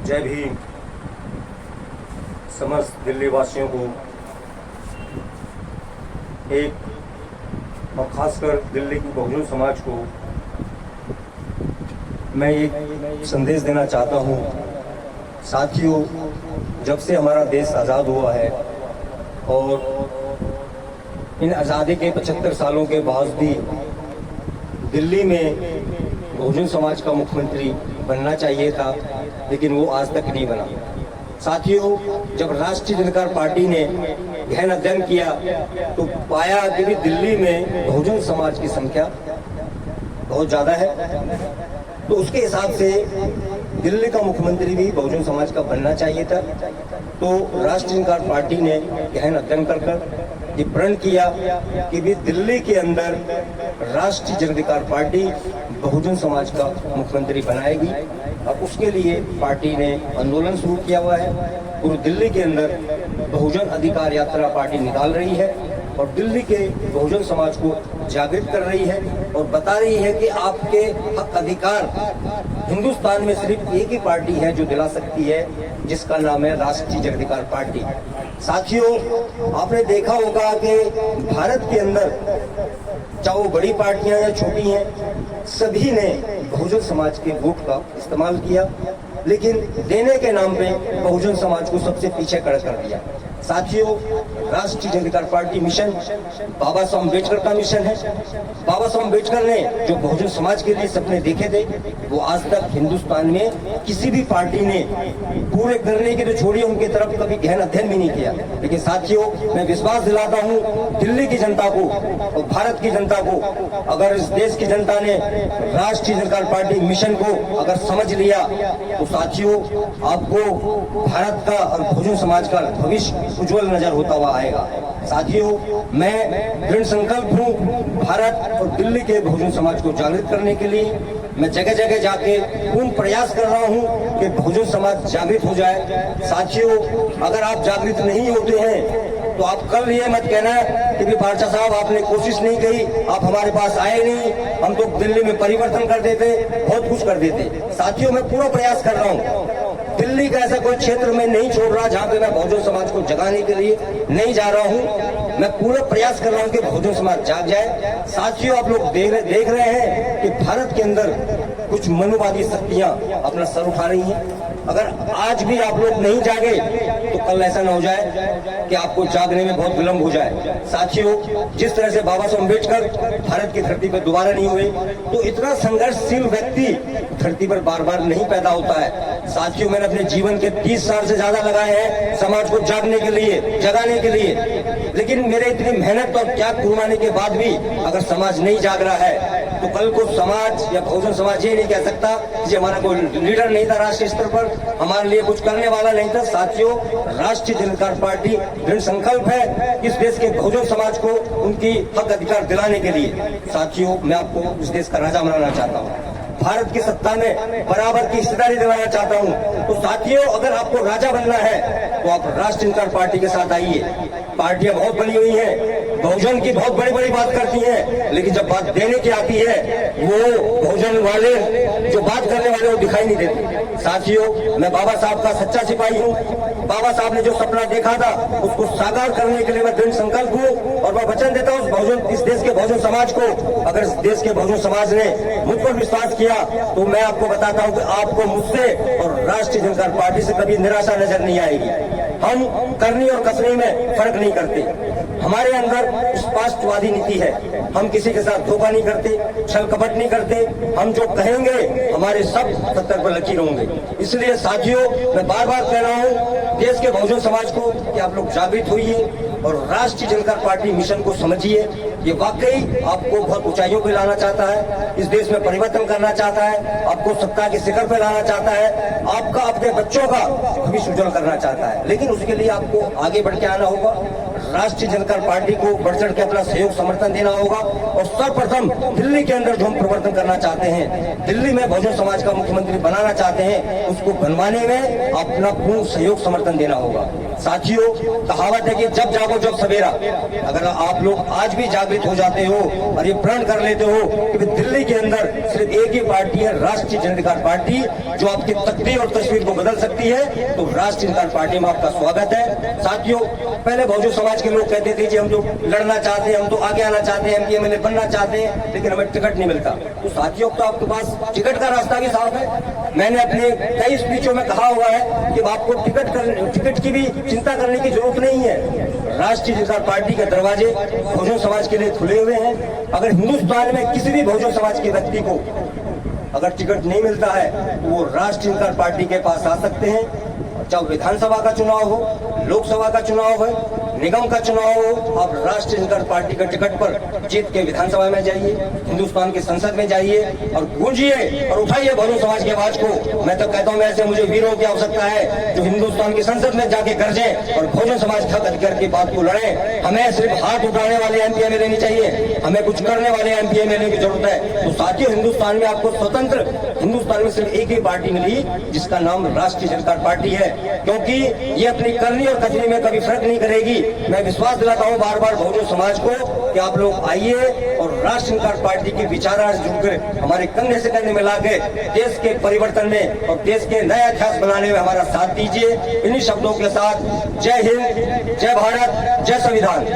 जय भीम। समस्त दिल्ली वासियों को एक और ख़ासकर दिल्ली की बहुजन समाज को मैं एक संदेश देना चाहता हूँ। साथियों, जब से हमारा देश आज़ाद हुआ है और इन आज़ादी के 75 सालों के बाद भी दिल्ली में बहुजन समाज का मुख्यमंत्री बनना चाहिए था, लेकिन वो आज तक नहीं बना। साथियों, जब राष्ट्रीय जनता पार्टी ने गहन अध्ययन किया तो पाया कि भी दिल्ली में बहुजन समाज की संख्या बहुत ज़्यादा है, तो उसके हिसाब से दिल्ली का मुख्यमंत्री भी बहुजन समाज का बनना चाहिए था। तो राष्ट्रीय जनता पार्टी ने गहन अध्ययन कर ये प्रण किया कि भी दिल्ली के अंदर राष्ट्रीय जनता पार्टी बहुजन समाज का मुख्यमंत्री बनाएगी। अब उसके लिए पार्टी ने आंदोलन शुरू किया हुआ है। पूरी दिल्ली के अंदर बहुजन अधिकार यात्रा पार्टी निकाल रही है और दिल्ली के बहुजन समाज को जागृत कर रही है और बता रही है कि आपके हक अधिकार हिंदुस्तान में सिर्फ एक ही पार्टी है जो दिला सकती है, जिसका नाम है राष्ट्रीय जनता पार्टी। साथियों, आपने देखा होगा कि भारत के अंदर चाहे वो बड़ी पार्टियां या छोटी हैं, सभी ने बहुजन समाज के वोट का इस्तेमाल किया, लेकिन देने के नाम पे बहुजन समाज को सबसे पीछे खड़ा कर दिया। साथियों, राष्ट्रीय जनता पार्टी मिशन बाबा साहब अम्बेडकर का मिशन है। बाबा साहब अम्बेडकर ने जो बहुजन समाज के लिए सपने देखे थे, वो आज तक हिंदुस्तान में किसी भी पार्टी ने पूरे करने के तो छोड़िए, उनकी तरफ कभी गहन अध्ययन भी नहीं किया। लेकिन साथियों, मैं विश्वास दिलाता हूँ दिल्ली की जनता को और भारत की जनता को, अगर इस देश की जनता ने राष्ट्रीय जनता पार्टी मिशन को अगर समझ लिया तो साथियों, आपको भारत का और बहुजन समाज का भविष्य उज्जवल नजर होता हुआ आएगा। साथियों, मैं दृढ़ संकल्प हूँ भारत और दिल्ली के बहुजन समाज को जागृत करने के लिए। मैं जगह जगह जाके पूर्ण प्रयास कर रहा हूँ कि बहुजन समाज जागृत हो जाए। साथियों, अगर आप जागृत नहीं होते हैं तो आप कल ये मत कहना कि भी बादशाह साहब आपने कोशिश नहीं की, आप हमारे पास आए नहीं, हम तो दिल्ली में परिवर्तन कर देते, बहुत कुछ कर देते। साथियों, मैं पूरा प्रयास कर रहा हूँ। दिल्ली का ऐसा कोई क्षेत्र में नहीं छोड़ रहा जहाँ पे मैं बहुजन समाज को जगाने के लिए नहीं जा रहा हूँ। मैं पूरा प्रयास कर रहा हूँ कि बहुजन समाज जाग जाए। साथियों, आप लोग देख रहे हैं कि भारत के अंदर कुछ मनुवादी शक्तियां अपना सर उठा रही हैं। अगर आज भी आप लोग नहीं जागे तो कल ऐसा न हो जाए कि आपको जागने में बहुत विलंब हो जाए। साथियों, जिस तरह से बाबा साहब अम्बेडकर भारत की धरती पर दोबारा नहीं हुए, तो इतना संघर्षशील व्यक्ति धरती पर बार बार नहीं पैदा होता है। साथियों, मैंने अपने जीवन के 30 साल से ज्यादा लगाए हैं समाज को जागने के लिए, जगाने के लिए, लेकिन मेरे इतनी मेहनत और त्याग कुर्बानी के बाद भी अगर समाज नहीं जाग रहा है तो कल को समाज या बहुजन समाज ये नहीं कह सकता कि हमारा कोई लीडर नहीं था राष्ट्रीय स्तर पर, हमारे लिए कुछ करने वाला नहीं था। साथियों, राष्ट्रीय जनता पार्टी दृढ़ संकल्प है इस देश के बहुजन समाज को उनकी हक अधिकार दिलाने के लिए। साथियों, मैं आपको इस देश का राजा बनाना चाहता हूँ, भारत की सत्ता में बराबर की हिस्सेदारी दिलाना चाहता हूं। तो साथियों, अगर आपको राजा बनना है तो आप राष्ट्रीय जनता पार्टी के साथ आइए। पार्टियां बहुत बनी हुई हैं, बहुजन की बहुत बड़ी बड़ी बात करती हैं, लेकिन जब बात देने की आती है वो बहुजन वाले जो बात करने वाले वो दिखाई नहीं देते। साथियों, मैं बाबा साहब का सच्चा सिपाही हूँ। बाबा साहब ने जो सपना देखा था उसको साकार करने के लिए मैं दृढ़ संकल्प हूँ और मैं वचन देता हूँ इस देश के बहुजन समाज को, अगर इस देश के बहुजन समाज ने मुझ पर विश्वास किया तो मैं आपको बताता हूँ कि आपको मुझसे और राष्ट्रीय जनता पार्टी से कभी निराशा नजर नहीं आएगी। हम करनी और कसनी में फर्क नहीं करते, हमारे अंदर स्पष्टवादी नीति है। हम किसी के साथ धोखा नहीं करते, छल कपट नहीं करते, हम जो कहेंगे हमारे सब सत्तर पर लकीर होंगे। इसलिए साथियों, मैं बार बार कह रहा हूँ देश के बहुजन समाज को कि आप लोग जागृत होइए और राष्ट्रीय जनता पार्टी मिशन को समझिए। ये वाकई आपको बहुत ऊंचाइयों पे लाना चाहता है, इस देश में परिवर्तन करना चाहता है, आपको सत्ता के शिखर पे लाना चाहता है, आपका अपने बच्चों का भविष्य उज्जवल करना चाहता है। लेकिन उसके लिए आपको आगे बढ़ के आना होगा, राष्ट्रीय जनता पार्टी को बढ़ चढ़ के अपना सहयोग समर्थन देना होगा और सर्वप्रथम दिल्ली के अंदर जो हम परिवर्तन करना चाहते हैं, दिल्ली में बहुजन समाज का मुख्यमंत्री बनाना चाहते हैं, उसको बनवाने में अपना पूर्ण सहयोग समर्थन देना होगा। साथियों, कहावत है कि जब जागो जब सवेरा। अगर आप लोग आज भी जागृत हो जाते हो और ये प्रण कर लेते हो कि दिल्ली के अंदर सिर्फ एक ही पार्टी है, राष्ट्रीय जनता पार्टी, जो आपकी तकदीर और तस्वीर को बदल सकती है, तो राष्ट्रीय इंसान पार्टी में आपका स्वागत है। साथियों, पहले बहुजन समाज के लोग कहते थे कि हम तो लड़ना चाहते हैं, हम तो आगे आना चाहते हैं, एमपी एमएलए बनना चाहते हैं, लेकिन हमें टिकट नहीं मिलता। तो साथियों, तो आपके पास टिकट का रास्ता भी साफ है। मैंने अपने कई स्पीचों में कहा हुआ है कि आपको टिकट की भी चिंता करने की जरूरत नहीं है। राष्ट्रीय इंसान पार्टी के दरवाजे बहुजन समाज के लिए खुले हुए हैं। अगर हिंदुस्तान में किसी भी बहुजन समाज के व्यक्ति को अगर टिकट नहीं मिलता है तो वो राष्ट्रीय इंसान पार्टी के पास आ सकते हैं। चाहे विधानसभा का चुनाव हो, लोकसभा का चुनाव हो, निगम का चुनाव हो, आप राष्ट्रीय इंसान पार्टी के टिकट पर जीत के विधानसभा में जाइए, हिंदुस्तान की संसद में जाइए और गूंजिए और उठाइए बहुजन समाज की आवाज को। मैं तो कहता हूं, ऐसे मुझे वीरों की आवश्यकता है जो हिंदुस्तान की संसद में जाके गरजे और बहुजन समाज के हक अधिकार की बात को लड़े। हमें सिर्फ हाथ उठाने वाले एमपी एमएलए नहीं चाहिए, हमें कुछ करने वाले एमपी एमएलए की जरूरत है। तो साथियों, हिंदुस्तान में आपको स्वतंत्र, हिंदुस्तान में सिर्फ एक ही पार्टी मिली जिसका नाम राष्ट्रीय जनता पार्टी है, क्योंकि ये अपनी करनी और कथनी में कभी फर्क नहीं करेगी। मैं विश्वास दिलाता हूं बार बार बहुजन समाज को कि आप लोग आइए और राष्ट्रीय इंसान पार्टी की विचारधारा से जुड़कर हमारे कंधे से कंधे मिला के देश के परिवर्तन में और देश के नया इतिहास बनाने में हमारा साथ दीजिए। इन्हीं शब्दों के साथ जय हिंद, जय भारत, जय संविधान।